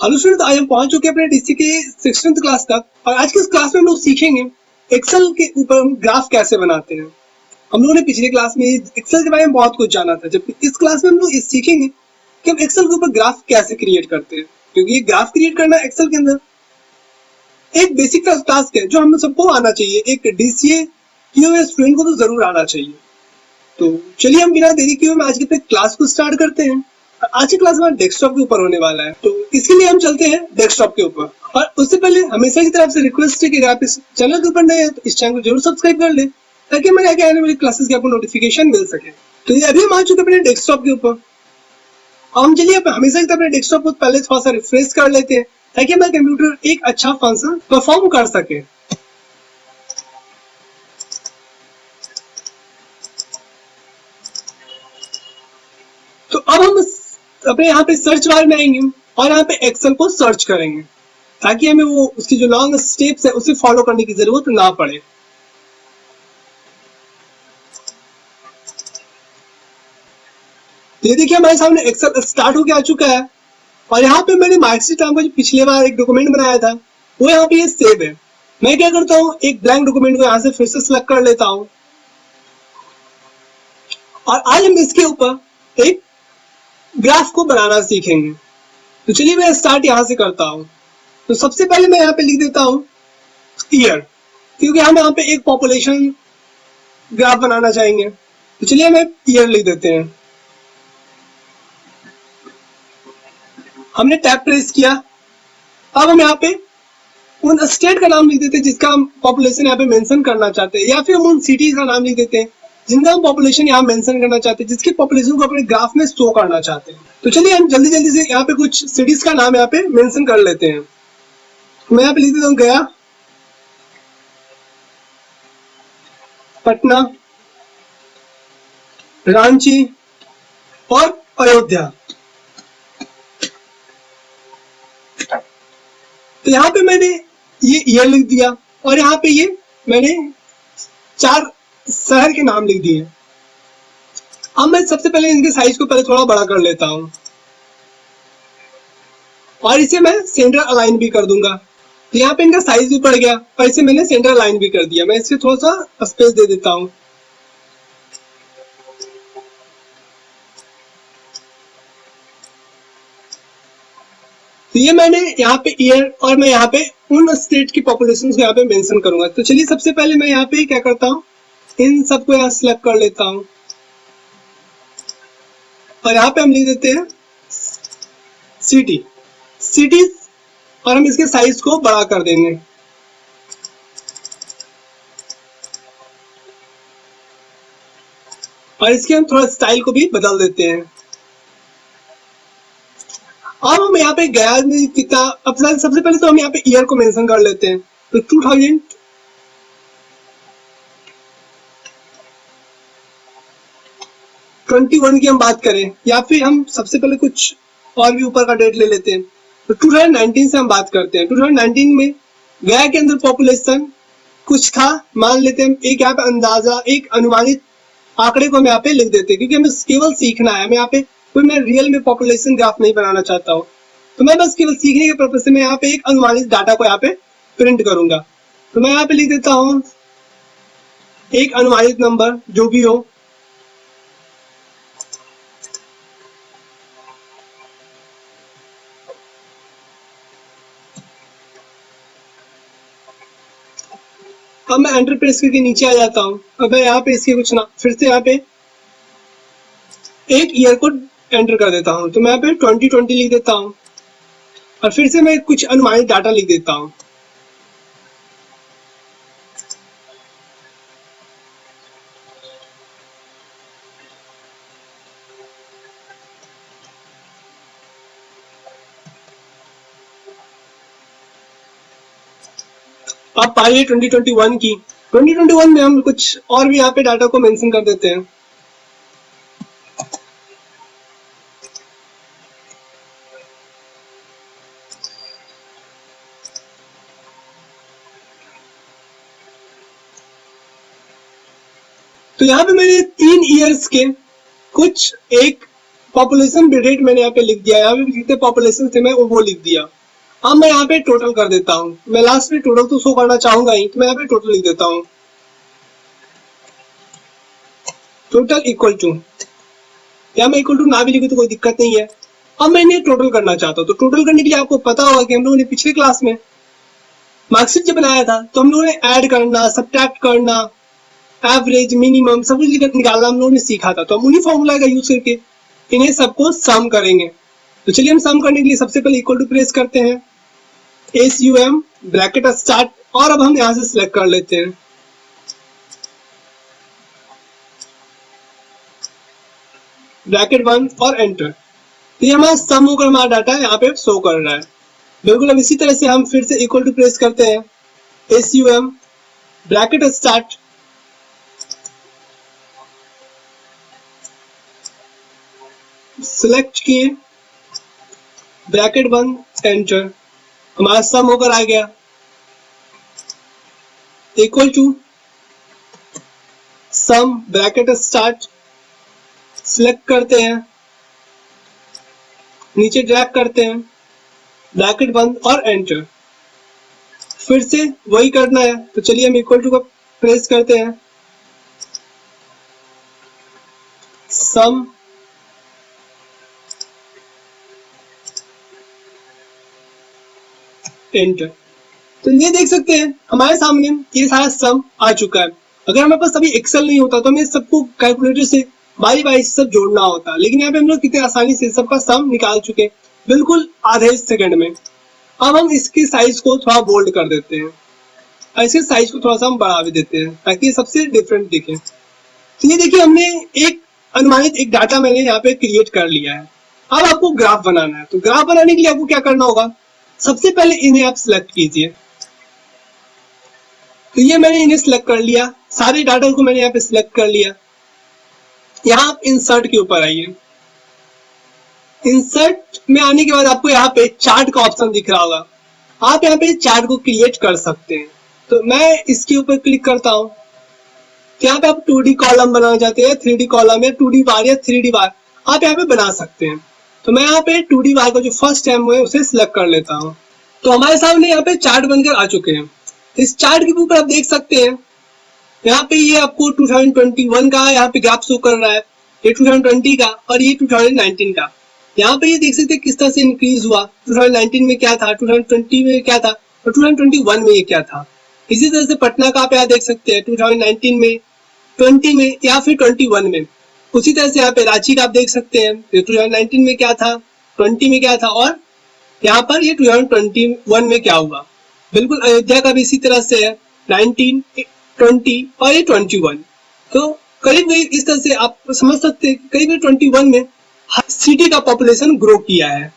Hello student, आज हम पहुंच चुके हैं अपने डीसी के 16th क्लास तक और आज के इस क्लास में हम लोग सीखेंगे एक्सेल के ऊपर हम ग्राफ कैसे बनाते हैं। हम लोगों ने पिछले क्लास में एक्सेल के बारे में बहुत कुछ जाना था, जबकि इस क्लास में हम लोग सीखेंगे कि हम एक्सेल के ऊपर ग्राफ कैसे क्रिएट करते हैं, क्योंकि ये ग्राफ क्रिएट करना एक्सेल के अंदर एक बेसिक टास्क है जो हम सबको आना चाहिए। एक डीसीए किए हुए स्टूडेंट को तो जरूर आना चाहिए। तो चलिए हम बिना देरी किए हुए आज के क्लास को स्टार्ट करते हैं। आज की क्लास हमारा डेस्कटॉप के ऊपर होने वाला है, तो इसके लिए हम चलते हैं डेस्कटॉप के ऊपर। और उससे पहले हमेशा की तरफ से रिक्वेस्ट है कि आप इस चैनल के ऊपर नए हैं तो इस चैनल को जरूर सब्सक्राइब कर ले, ताकि हमारे आगे आने वाली क्लासेस की आपको नोटिफिकेशन मिल सके। तो ये अभी हम आ चुके हैं अपने डेस्कटॉप के ऊपर। हम चलिए हमेशा की तरह अपने डेस्कटॉप को पहले थोड़ा सा रिफ्रेश कर लेते हैं, ताकि हमारा कंप्यूटर एक अच्छा फंक्शन परफॉर्म कर सके। तो अब हम अपने यहाँ पे सर्च बार में आएंगे और यहाँ पे एक्सेल को सर्च करेंगे, ताकि हमें वो उसकी जो लॉन्ग स्टेप्स है उसे फॉलो करने की जरूरत ना पड़े। ये देखिए हमारे सामने एक्सेल स्टार्ट होके आ चुका है और यहाँ पे मैंने मार्कशीट नाम का जो पिछले बार एक डॉक्यूमेंट बनाया था वो यहाँ पे ये सेव है। मैं क्या करता हूँ, एक ब्लैंक डॉक्यूमेंट को यहाँ से फिर से सिलेक्ट कर लेता हूँ और आज हम इसके ऊपर एक ग्राफ को बनाना सीखेंगे। तो चलिए मैं स्टार्ट यहाँ से करता हूँ। तो सबसे पहले मैं यहाँ पे लिख देता हूँ ईयर, क्योंकि हम यहाँ पे एक पॉपुलेशन ग्राफ बनाना चाहेंगे। तो चलिए हमें ईयर लिख देते हैं। हमने टैब प्रेस किया। अब हम यहाँ पे उन स्टेट का नाम लिख देते हैं जिसका हम पॉपुलेशन यहाँ पे मेंशन करना चाहते हैं, या फिर हम उन सिटीज का नाम लिख देते हैं जिनका हम पॉपुलेशन यहाँ मेंशन करना चाहते हैं, जिसके पॉपुलेशन को अपने ग्राफ में शो करना चाहते हैं। तो चलिए हम जल्दी जल्दी से यहाँ पे कुछ सिटीज का नाम यहाँ पे मेंशन कर लेते हैं। मैं यहाँ पे लिख देता हूँ गया, पटना, रांची और अयोध्या। तो यहाँ पे मैंने ये ईयर लिख दिया और यहाँ पे ये मैंने 4 शहर के नाम लिख दिए। अब मैं सबसे पहले इनके साइज को पहले थोड़ा बड़ा कर लेता हूँ और इसे मैं सेंटर अलाइन भी कर दूंगा। तो यहाँ पे इनका साइज भी बढ़ गया और इसे मैंने सेंटर अलाइन भी कर दिया। मैं इससे थोड़ा सा स्पेस दे देता हूँ। तो ये मैंने यहाँ पे ईयर और मैं यहाँ पे उन स्टेट की पॉपुलेशन को यहाँ पे मेंशन करूंगा। तो चलिए सबसे पहले मैं यहाँ पे क्या करता हूँ, इन सबको यहाँ सिलेक्ट कर लेता हूँ और यहाँ पे हम लिख देते हैं सिटीज और हम इसके साइज को बड़ा कर देंगे। और इसके हम थोड़ा स्टाइल को भी बदल देते हैं। अब हम यहाँ पे गया में कितना, अब सबसे पहले तो हम यहाँ पे ईयर को मेंशन कर लेते हैं। तो 2021 की हम बात करें, या फिर हम सबसे पहले कुछ और भी ऊपर का डेट ले लेते हैं। तो 2019 से हम बात करते हैं। 2019 में गया के अंदर पॉपुलेशन कुछ था, मान लेते हैं एक यहाँ पे अंदाजा, एक अनुमानित आंकड़े को हम यहाँ पे लिख देते हैं, क्योंकि हमें केवल सीखना है। हमें यहाँ पे कोई मैं रियल में पॉपुलेशन ग्राफ नहीं बनाना चाहता हूँ। तो मैं बस केवल सीखने के पर्पज से मैं यहाँ पे एक अनुमानित डाटा को यहाँ पे प्रिंट करूंगा। तो मैं यहाँ पे लिख देता हूँ एक अनुमानित नंबर जो भी हो। अब मैं एंटर प्रेस करके नीचे आ जाता हूँ। अब मैं यहाँ पे इसके कुछ ना फिर से यहाँ पे एक ईयर को एंटर कर देता हूँ। तो मैं यहाँ पे 2020 लिख देता हूँ और फिर से मैं कुछ अनुमानित डाटा लिख देता हूँ। आप पाइए 2021 की। 2021 में हम कुछ और भी यहाँ पे डाटा को मेंशन कर देते हैं। तो यहाँ पे मैंने 3 ईयर्स के कुछ एक पॉपुलेशन रेट मैंने यहाँ पे लिख दिया, यहाँ पे जितने पॉपुलेशन थे मैं वो लिख दिया। अब मैं यहाँ पे टोटल कर देता हूँ, मैं लास्ट में टोटल तो शो करना चाहूंगा ही, तो मैं यहाँ पे टोटल लिख देता हूँ। टोटल इक्वल टू, या मैं इक्वल टू ना भी लिखूं तो कोई दिक्कत नहीं है। अब मैं इन्हें टोटल करना चाहता हूँ, तो टोटल करने के लिए आपको पता होगा कि हम लोगों ने पिछले क्लास में मार्कशीट जब बनाया था तो हम लोगों ने ऐड करना, सब्ट्रैक्ट करना, एवरेज, मिनिमम सब कुछ निकालना हम लोगों ने सीखा था। तो हम उन्हीं फॉर्मूला का यूज करके इन्हें सबको सम करेंगे। तो चलिए हम सम करने के लिए सबसे पहले इक्वल टू प्रेस करते हैं, SUM ब्रैकेट स्टार्ट, और अब हम यहाँ से सिलेक्ट कर लेते हैं ब्रैकेट 1 और एंटर। तो ये हमारा सम होकर हमारा डाटा यहाँ पे शो कर रहा है। बिल्कुल अब इसी तरह से हम फिर से इक्वल टू प्रेस करते हैं, SUM ब्रैकेट स्टार्ट, सिलेक्ट किए ब्रैकेट 1 एंटर, हमारा सम होकर आ गया। Equal to sum bracket start, select करते हैं, नीचे ड्रैग करते हैं, ब्रैकेट बंद और एंटर। फिर से वही करना है, तो चलिए हम इक्वल टू का प्रेस करते हैं, सम एंटर। तो ये देख सकते हैं हमारे सामने ये सारा सम आ चुका है। अगर हमारे पास अभी एक्सेल नहीं होता तो हमें सबको कैलकुलेटर से बारी बारी से सब जोड़ना होता, लेकिन यहाँ पे हम लोग कितने आसानी से सबका सम निकाल चुके हैं, बिल्कुल आधे सेकंड में। अब हम इसकी साइज को थोड़ा बोल्ड कर देते हैं और इसके साइज को थोड़ा सा हम बढ़ा भी देते हैं ताकि ये सबसे डिफरेंट दिखे। तो ये देखिए हमने एक अनुमानित एक डाटा मैंने यहाँ पे क्रिएट कर लिया है। अब आपको ग्राफ बनाना है, तो ग्राफ बनाने के लिए आपको क्या करना होगा, सबसे पहले इन्हें आप सिलेक्ट कीजिए। तो ये मैंने इन्हें सिलेक्ट कर लिया, सारे डाटा को मैंने यहाँ पे सिलेक्ट कर लिया। यहाँ आप इंसर्ट के ऊपर आइए, इंसर्ट में आने के बाद आपको यहाँ पे चार्ट का ऑप्शन दिख रहा होगा, आप यहाँ पे चार्ट को क्रिएट कर सकते हैं। तो मैं इसके ऊपर क्लिक करता हूँ। यहाँ पे आप 2D कॉलम बनाना चाहते हैं, 3D कॉलम या 2D बार या 3D बार आप यहाँ पे बना सकते हैं। तो मैं यहाँ पे 2D बार का जो फर्स्ट टाइम हुआ है उसे सिलेक्ट कर लेता हूँ। तो हमारे सामने यहाँ पे चार्ट बनकर आ चुके हैं। इस चार्ट के ऊपर आप देख सकते हैं यहाँ पे ये आपको 2021 का यहाँ पे ग्राफ शो कर रहा है, ये 2020 का और ये 2019 का। यहाँ पे ये देख सकते हैं किस तरह से इंक्रीज हुआ, 2019 में क्या था, 2020 में क्या था और 2021 में ये क्या था। इसी तरह से पटना का आप यहाँ देख सकते हैं 2019 में, 20 में या फिर 21 में। उसी तरह से यहाँ पे रांची का आप देख सकते हैं 2019 में क्या था, 20 में क्या था और यहाँ पर ये 2021 में क्या हुआ। बिल्कुल अयोध्या का भी इसी तरह से है, 19, 20 और ये 21। तो करीब इस तरह से आप समझ सकते हैं करीब 21 में हर सिटी का पॉपुलेशन ग्रो किया है,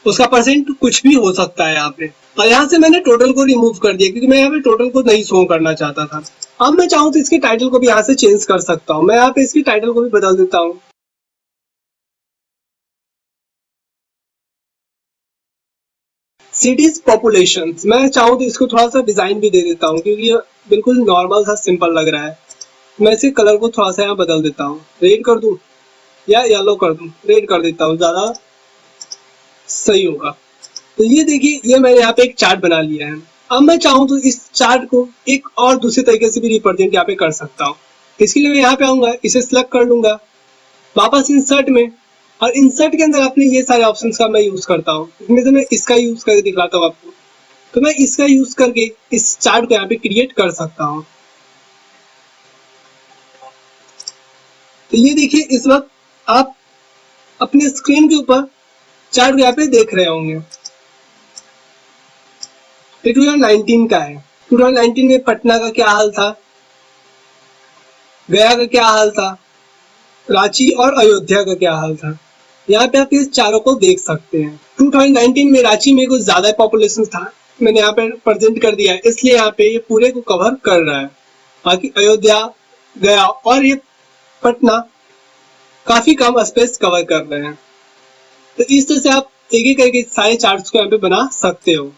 उसका परसेंट कुछ भी हो सकता है यहाँ पे। और यहाँ से मैंने टोटल को रिमूव कर दिया क्योंकि मैं यहाँ पे टोटल को नहीं शो करना चाहता था। अब मैं चाहूँ तो इसके टाइटल को भी यहाँ से चेंज कर सकता हूँ, मैं यहाँ पे इसकी टाइटल को भी बदल देता हूँ। सिटीज पॉपुलेशन, मैं चाहूँ तो इसको थोड़ा सा डिजाइन भी दे देता हूँ क्योंकि ये बिल्कुल नॉर्मल सा सिंपल लग रहा है। मैं इसके कलर को थोड़ा सा यहाँ बदल देता हूँ, रेड कर दूं या येलो कर दूं, रेड कर देता हूँ, ज्यादा सही होगा। तो ये देखिए ये मैंने यहाँ पे एक चार्ट बना लिया है। अब मैं चाहूँ तो इस चार्ट को एक और दूसरे तरीके से भी रिप्रेजेंट यहाँ पे कर सकता हूँ। इसके लिए मैं यहाँ पे आऊंगा, इसे सिलेक्ट कर लूंगा, वापस इंसर्ट में, और इंसर्ट के अंदर अपने ये सारे ऑप्शंस का मैं यूज करता हूँ। इसमें से मैं इसका यूज करके दिखलाता हूँ आपको। तो मैं इसका यूज करके इस चार्ट को यहाँ पे क्रिएट कर सकता हूँ। तो ये देखिए इस वक्त आप अपने स्क्रीन के ऊपर चार्ट को यहाँ पे देख रहे होंगे। 2019 का है, 2019 में पटना का क्या हाल था, गया का क्या हाल था, रांची और अयोध्या का क्या हाल था। यहाँ पे आप इस चारों को देख सकते हैं। 2019 में रांची में कुछ ज्यादा पॉपुलेशन था, मैंने यहाँ पे प्रेजेंट कर दिया है, इसलिए यहाँ पे ये पूरे को कवर कर रहा है। बाकी अयोध्या, गया और ये पटना काफी कम स्पेस कवर कर रहे हैं। तो इस तरह से आप एक एक करके सारे चार्ट्स को यहाँ पे बना सकते हो।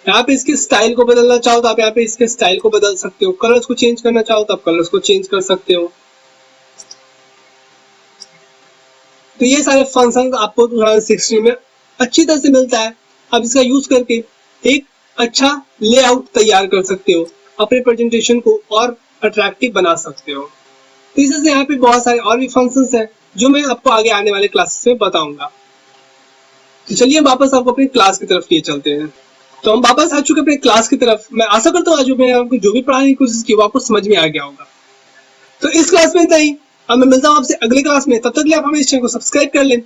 यहाँ पे इसके स्टाइल को बदलना चाहो तो आप यहाँ पे इसके स्टाइल को बदल सकते हो, कलर्स को चेंज करना चाहो तो आप कलर्स को चेंज कर सकते हो। तो ये सारे फंक्शन आपको 2016 में अच्छी तरह से मिलता है। आप इसका यूज करके एक अच्छा लेआउट तैयार कर सकते हो, अपने प्रेजेंटेशन को और अट्रैक्टिव बना सकते हो। तो इसी से यहाँ पे बहुत सारे और भी फंक्शंस हैं जो मैं आपको आगे आने वाले क्लासेस में बताऊंगा। तो चलिए वापस आपको अपनी क्लास की तरफ लिए चलते हैं। तो हम वापस आ चुके अपने क्लास की तरफ। मैं आशा करता हूँ आज मैंने आपको जो भी पढ़ाने की कोशिश की वो आपको समझ में आ गया होगा। तो इस क्लास में इतना ही। अब मैं मिलता हूँ आपसे अगले क्लास में। तब तक के लिए आप हमें इस चैनल को सब्सक्राइब कर लें।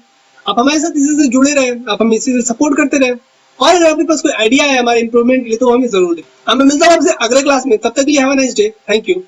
आप हमारे साथ इसी से जुड़े रहें, आप हमें इसी से सपोर्ट करते रहें। और अगर आपके पास कोई आइडिया है हमारे इंप्रूवमेंट के लिए तो हमें जरूर दें। अब मैं मिलता हूँ आपसे अगले क्लास में। तब तक के लिए have a nice day. Thank you.